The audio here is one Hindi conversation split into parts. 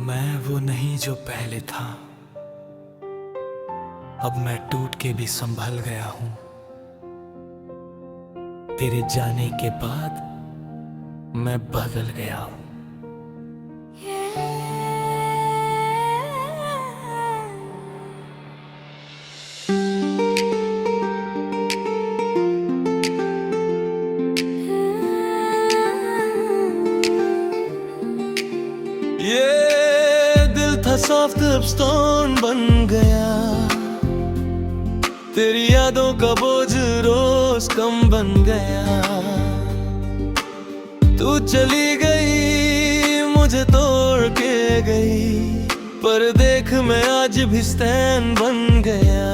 मैं वो नहीं जो पहले था, अब मैं टूट के भी संभल गया हूं। तेरे जाने के बाद मैं बदल गया हूं। ये दिल था सॉफ्ट अब स्टोन बन गया। तेरी यादों का बोझ रोज कम बन गया। तू चली गई मुझे तोड़ के गई, पर देख मैं आज भी स्टैंड बन गया।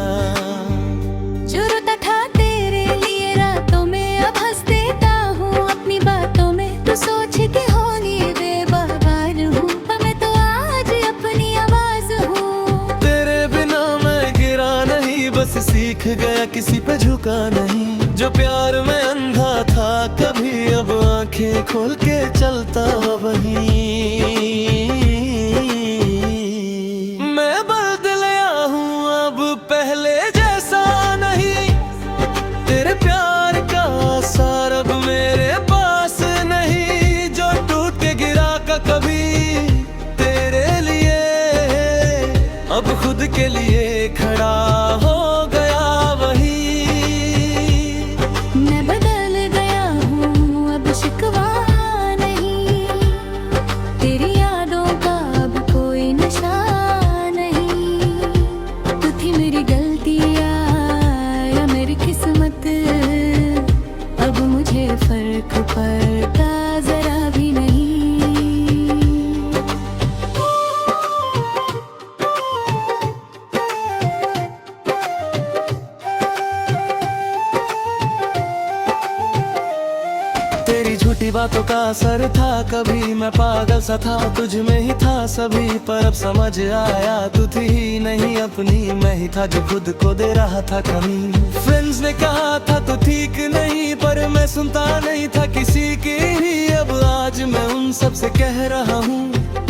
जो रोता था तेरे लिए रातों में, अब हंस देता हूँ अपनी बातों में। तू सोच के होनी बेबहार हूँ, पर मैं तो आज अपनी आवाज हूँ। तेरे बिना मैं गिरा नहीं, बस सीख गया किसी पे झुका नहीं। जो प्यार में अंधा था कभी, अब आंखें खोल के चलता वहीं। मैं बदल गया हूँ अब पहले जैसा नहीं। तेरे प्यार का असर अब मेरे पास नहीं। जो टूट के गिरा का कभी तेरे लिए, अब खुद के लिए खड़ा हो गया वही। मैं बदल गया हूँ अब शिकवा नहीं, तेरी यादों का अब कोई नशा नहीं। तू थी मेरी गलती या मेरी किस्मत, अब मुझे फर्क पड़ता जरा भी नहीं। तेरी झूठी बातों का असर था, कभी मैं पागल सा था, तुझ में ही था सभी। पर अब समझ आया तू थी ही नहीं अपनी, मैं ही था जो खुद को दे रहा था कमी। फ्रेंड्स ने कहा था तो ठीक नहीं, पर मैं सुनता नहीं था किसी की भी। अब आज मैं उन सब से कह रहा हूँ,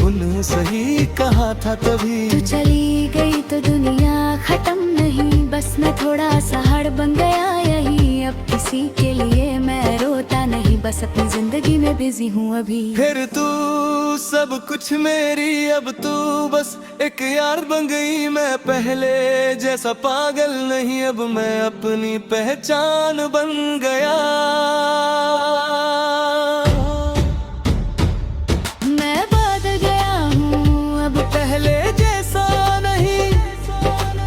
उन्हें सही कहा था तभी। तू चली गई तो दुनिया खत्म नहीं, बस मैं थोड़ा सा हाड़ बन गया यही। अब किसी के लिए मैं रोता नहीं, बस अपनी जिंदगी में बिजी हूँ अभी। फिर तू सब कुछ मेरी, अब तू बस एक यार बन गई। मैं पहले जैसा पागल नहीं, अब मैं अपनी पहचान बन गया। मैं बदल गया हूँ अब पहले जैसा नहीं।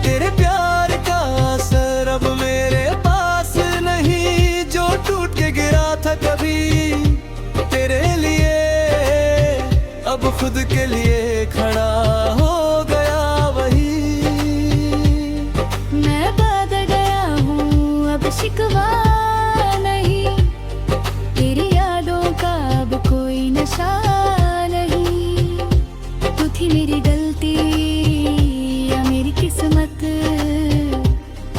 तेरे प्यार का असर अब मेरे पास नहीं। जो टूट के गिरा था कभी तेरे लिए, अब खुद के लिए खड़ा हो गया वही। मैं बदल गया हूँ अब शिकवा नहीं, तेरी यादों का अब कोई नशा नहीं। तू थी मेरी गलती या मेरी किस्मत,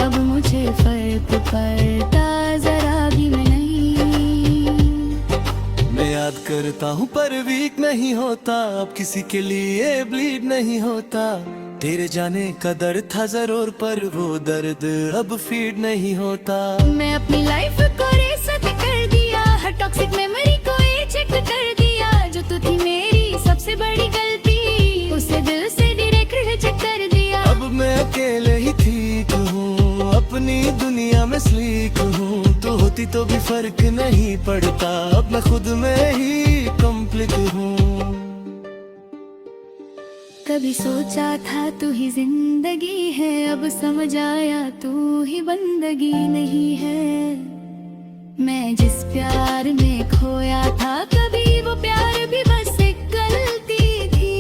अब मुझे फर्क पड़ता जरा भी नहीं। मैं याद करता हूँ पर वीक नहीं होता, अब किसी के लिए ब्लीड नहीं होता। तेरे जाने का दर्द था जरूर, पर वो दर्द अब फीड नहीं होता। मैं अपनी लाइफ को रीसेट कर दिया, हर टॉक्सिक मेमोरी को चेक कर दिया। जो तू थी मेरी सबसे बड़ी गलती, उसे दिल से डायरेक्ट रिजेक्ट कर दिया। अब मैं अकेले ही ठीक हूँ, अपनी दुनिया में स्लीक हूँ। तू होती तो भी फर्क नहीं पड़ता, अब मैं खुद में ही कंप्लीट हूँ। कभी सोचा था तू ही जिंदगी है, अब समझ आया तू ही बंदगी नहीं है। मैं जिस प्यार में खोया था कभी, वो प्यार भी बस एक गलती थी।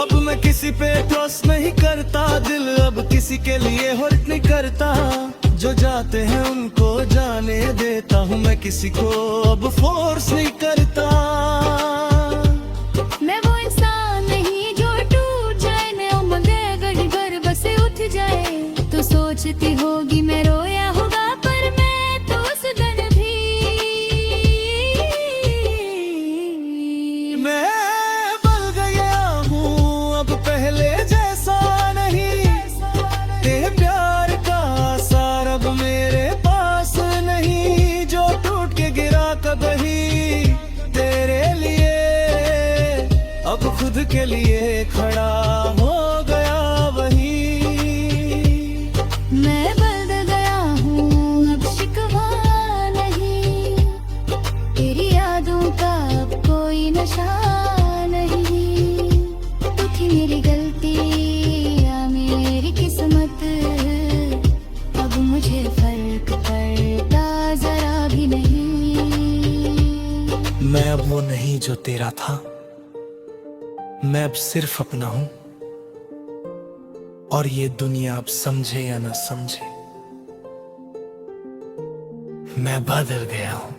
अब मैं किसी पे ट्रस्ट नहीं करता, दिल अब किसी के लिए हर्ट नहीं करता। जो जाते हैं उनको जाने देता हूँ, मैं किसी को अब फोर्स नहीं करता। मैं वो इंसान नहीं जो टूट जाए, न मंगे घड़ी भर बसे उठ जाए। तो सोचती होगी मैं रोया होगा, पर मैं तो उस दिन भी मैं बदल के लिए खड़ा हो गया वही। मैं बदल गया हूँ अब शिकवा नहीं, तेरी यादों का अब कोई नशा नहीं। तू थी मेरी गलती या मेरी किस्मत, अब मुझे फर्क पड़ता जरा भी नहीं। मैं अब वो नहीं जो तेरा था, मैं अब सिर्फ अपना हूं। और ये दुनिया अब समझे या ना समझे, मैं बदल गया हूं।